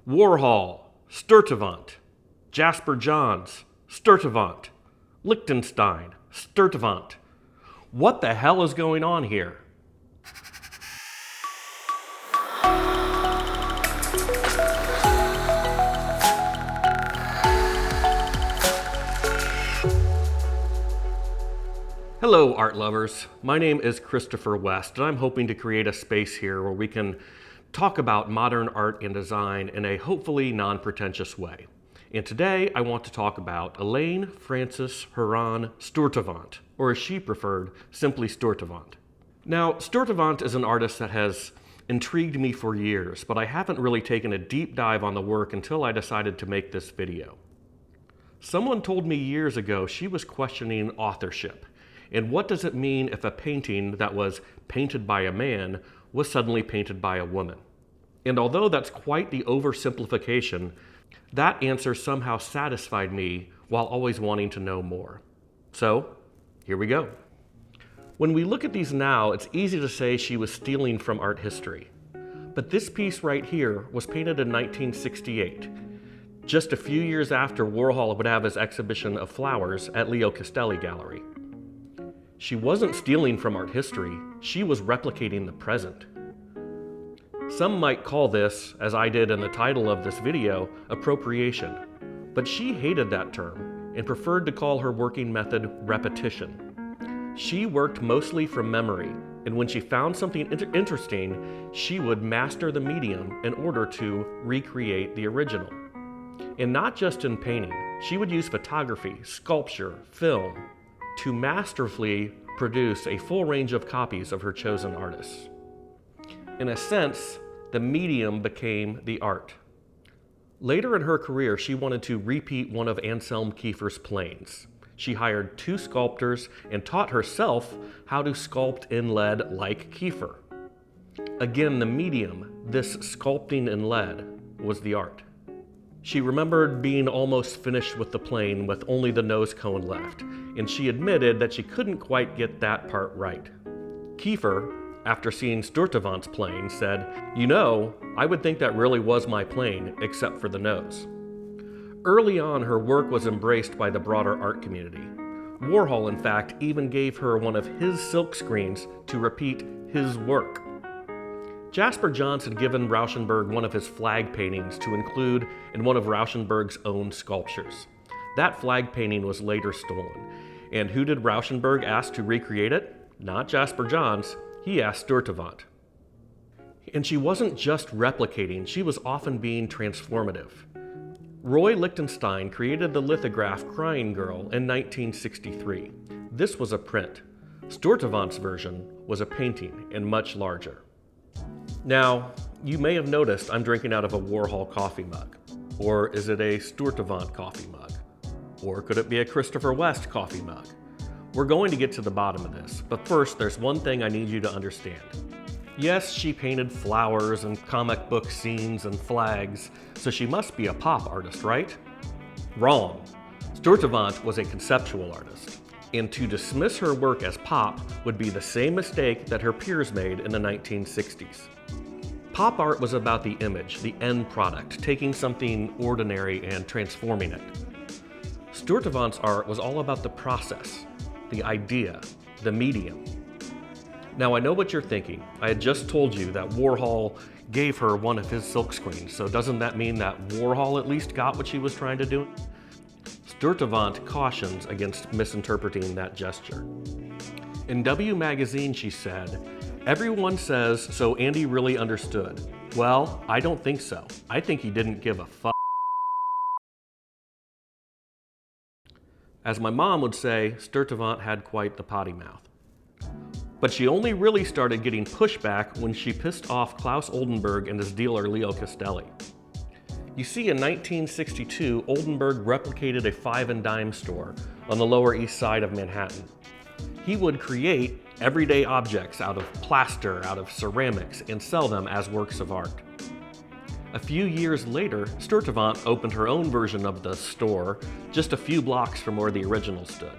Warhol, Sturtevant. Jasper Johns, Sturtevant. Liechtenstein, Sturtevant. What the hell is going on here? Hello, art lovers. My name is Christopher West, and I'm hoping to create a space here where we can talk about modern art and design in a hopefully non-pretentious way. And today I want to talk about Elaine Frances Huron Sturtevant, or as she preferred, simply Sturtevant. Now, Sturtevant is an artist that has intrigued me for years, but I haven't really taken a deep dive on the work until I decided to make this video. Someone told me years ago she was questioning authorship. And what does it mean if a painting that was painted by a man was suddenly painted by a woman? And although that's quite the oversimplification, that answer somehow satisfied me while always wanting to know more. So, here we go. When we look at these now, it's easy to say she was stealing from art history. But this piece right here was painted in 1968, just a few years after Warhol would have his exhibition of flowers at Leo Castelli Gallery. She wasn't stealing from art history, she was replicating the present. Some might call this, as I did in the title of this video, appropriation, but she hated that term and preferred to call her working method repetition. She worked mostly from memory, and when she found something interesting, she would master the medium in order to recreate the original. And not just in painting, she would use photography, sculpture, film, to masterfully produce a full range of copies of her chosen artists. In a sense, the medium became the art. Later in her career, she wanted to repeat one of Anselm Kiefer's planes. She hired 2 sculptors and taught herself how to sculpt in lead like Kiefer. Again, the medium, this sculpting in lead, was the art. She remembered being almost finished with the plane with only the nose cone left, and she admitted that she couldn't quite get that part right. Kiefer, after seeing Sturtevant's plane, said, "You know, I would think that really was my plane, except for the nose." Early on, her work was embraced by the broader art community. Warhol, in fact, even gave her one of his silk screens to repeat his work. Jasper Johns had given Rauschenberg one of his flag paintings to include in one of Rauschenberg's own sculptures. That flag painting was later stolen. And who did Rauschenberg ask to recreate it? Not Jasper Johns, he asked Sturtevant. And she wasn't just replicating, she was often being transformative. Roy Lichtenstein created the lithograph Crying Girl in 1963. This was a print. Sturtevant's version was a painting and much larger. Now, you may have noticed I'm drinking out of a Warhol coffee mug. Or is it a Sturtevant coffee mug? Or could it be a Christopher West coffee mug? We're going to get to the bottom of this, but first there's one thing I need you to understand. Yes, she painted flowers and comic book scenes and flags, so she must be a pop artist, right? Wrong. Sturtevant was a conceptual artist, and to dismiss her work as pop would be the same mistake that her peers made in the 1960s. Pop art was about the image, the end product, taking something ordinary and transforming it. Sturtevant's art was all about the process, the idea, the medium. Now I know what you're thinking. I had just told you that Warhol gave her one of his silk screens, so doesn't that mean that Warhol at least got what she was trying to do? Sturtevant cautions against misinterpreting that gesture. In W Magazine, she said, "Everyone says, so Andy really understood. Well, I don't think so. I think he didn't give a fuck." As my mom would say, Sturtevant had quite the potty mouth. But she only really started getting pushback when she pissed off Klaus Oldenburg and his dealer Leo Castelli. You see, in 1962, Oldenburg replicated a 5 and dime store on the Lower East Side of Manhattan. He would create everyday objects out of plaster, out of ceramics, and sell them as works of art. A few years later, Sturtevant opened her own version of the store just a few blocks from where the original stood.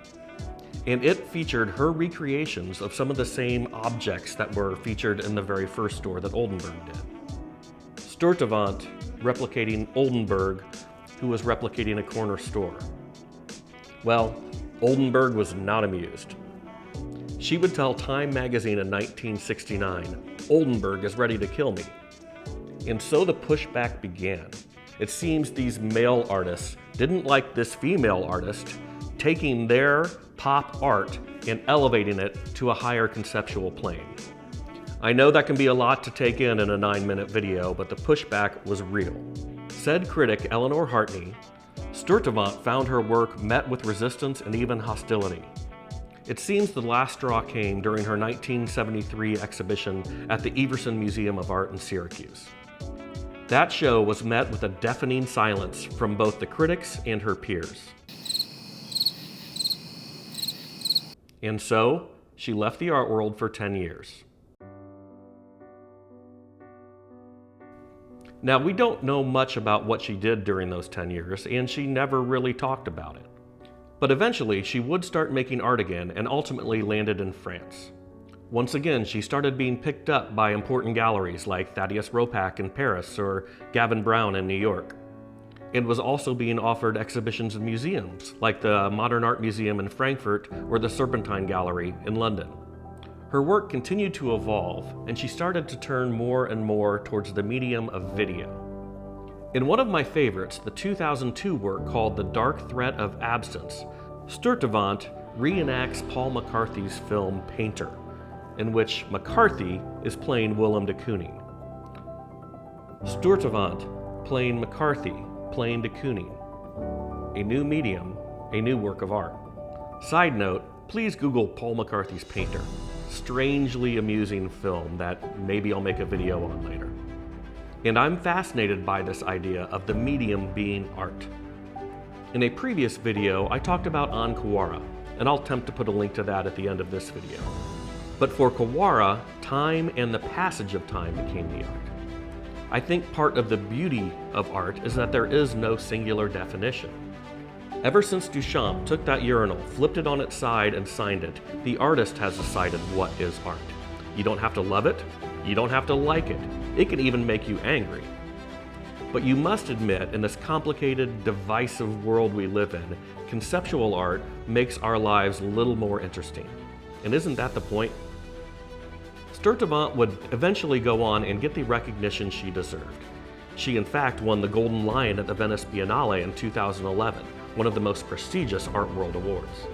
And it featured her recreations of some of the same objects that were featured in the very first store that Oldenburg did. Sturtevant replicating Oldenburg, who was replicating a corner store. Well, Oldenburg was not amused. She would tell Time magazine in 1969, "Oldenburg is ready to kill me." And so the pushback began. It seems these male artists didn't like this female artist taking their pop art and elevating it to a higher conceptual plane. I know that can be a lot to take in a 9-minute video, but the pushback was real. Said critic Eleanor Hartney, Sturtevant found her work met with resistance and even hostility. It seems the last straw came during her 1973 exhibition at the Everson Museum of Art in Syracuse. That show was met with a deafening silence from both the critics and her peers. And so, she left the art world for 10 years. Now, we don't know much about what she did during those 10 years, and she never really talked about it. But eventually, she would start making art again and ultimately landed in France. Once again, she started being picked up by important galleries like Thaddeus Ropac in Paris or Gavin Brown in New York. It was also being offered exhibitions in museums like the Modern Art Museum in Frankfurt or the Serpentine Gallery in London. Her work continued to evolve, and she started to turn more and more towards the medium of video. In one of my favorites, the 2002 work called The Dark Threat of Absence, Sturtevant reenacts Paul McCarthy's film Painter, in which McCarthy is playing Willem de Kooning. Sturtevant playing McCarthy, playing de Kooning. A new medium, a new work of art. Side note, please Google Paul McCarthy's Painter. Strangely amusing film that maybe I'll make a video on later. And I'm fascinated by this idea of the medium being art. In a previous video, I talked about An Kawara, and I'll attempt to put a link to that at the end of this video. But for Kawara, time and the passage of time became the art. I think part of the beauty of art is that there is no singular definition. Ever since Duchamp took that urinal, flipped it on its side, and signed it, the artist has decided what is art. You don't have to love it, you don't have to like it. It can even make you angry. But you must admit, in this complicated, divisive world we live in, conceptual art makes our lives a little more interesting. And isn't that the point? Sturtevant would eventually go on and get the recognition she deserved. She in fact won the Golden Lion at the Venice Biennale in 2011, one of the most prestigious art world awards.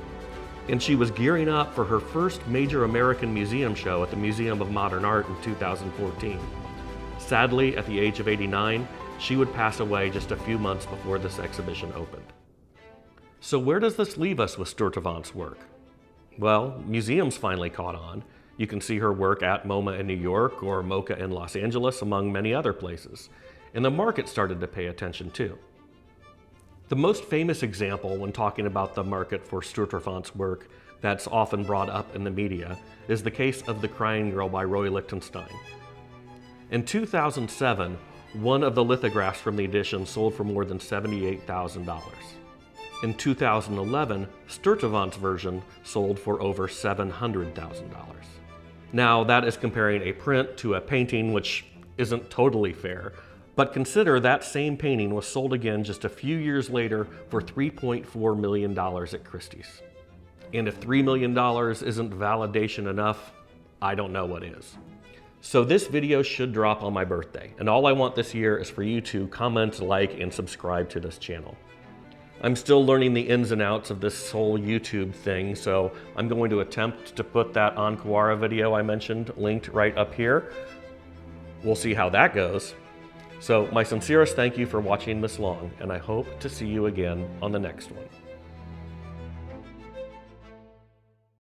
And she was gearing up for her first major American museum show at the Museum of Modern Art in 2014. Sadly, at the age of 89, she would pass away just a few months before this exhibition opened. So where does this leave us with Sturtevant's work? Well, museums finally caught on. You can see her work at MoMA in New York or MoCA in Los Angeles, among many other places. And the market started to pay attention too. The most famous example when talking about the market for Sturtevant's work that's often brought up in the media is the case of The Crying Girl by Roy Lichtenstein. In 2007, one of the lithographs from the edition sold for more than $78,000. In 2011, Sturtevant's version sold for over $700,000. Now, that is comparing a print to a painting, which isn't totally fair, but consider that same painting was sold again just a few years later for $3.4 million at Christie's. And if $3 million isn't validation enough, I don't know what is. So this video should drop on my birthday, and all I want this year is for you to comment, like, and subscribe to this channel. I'm still learning the ins and outs of this whole YouTube thing, so I'm going to attempt to put that An Kawara video I mentioned linked right up here. We'll see how that goes. So my sincerest thank you for watching this long, and I hope to see you again on the next one.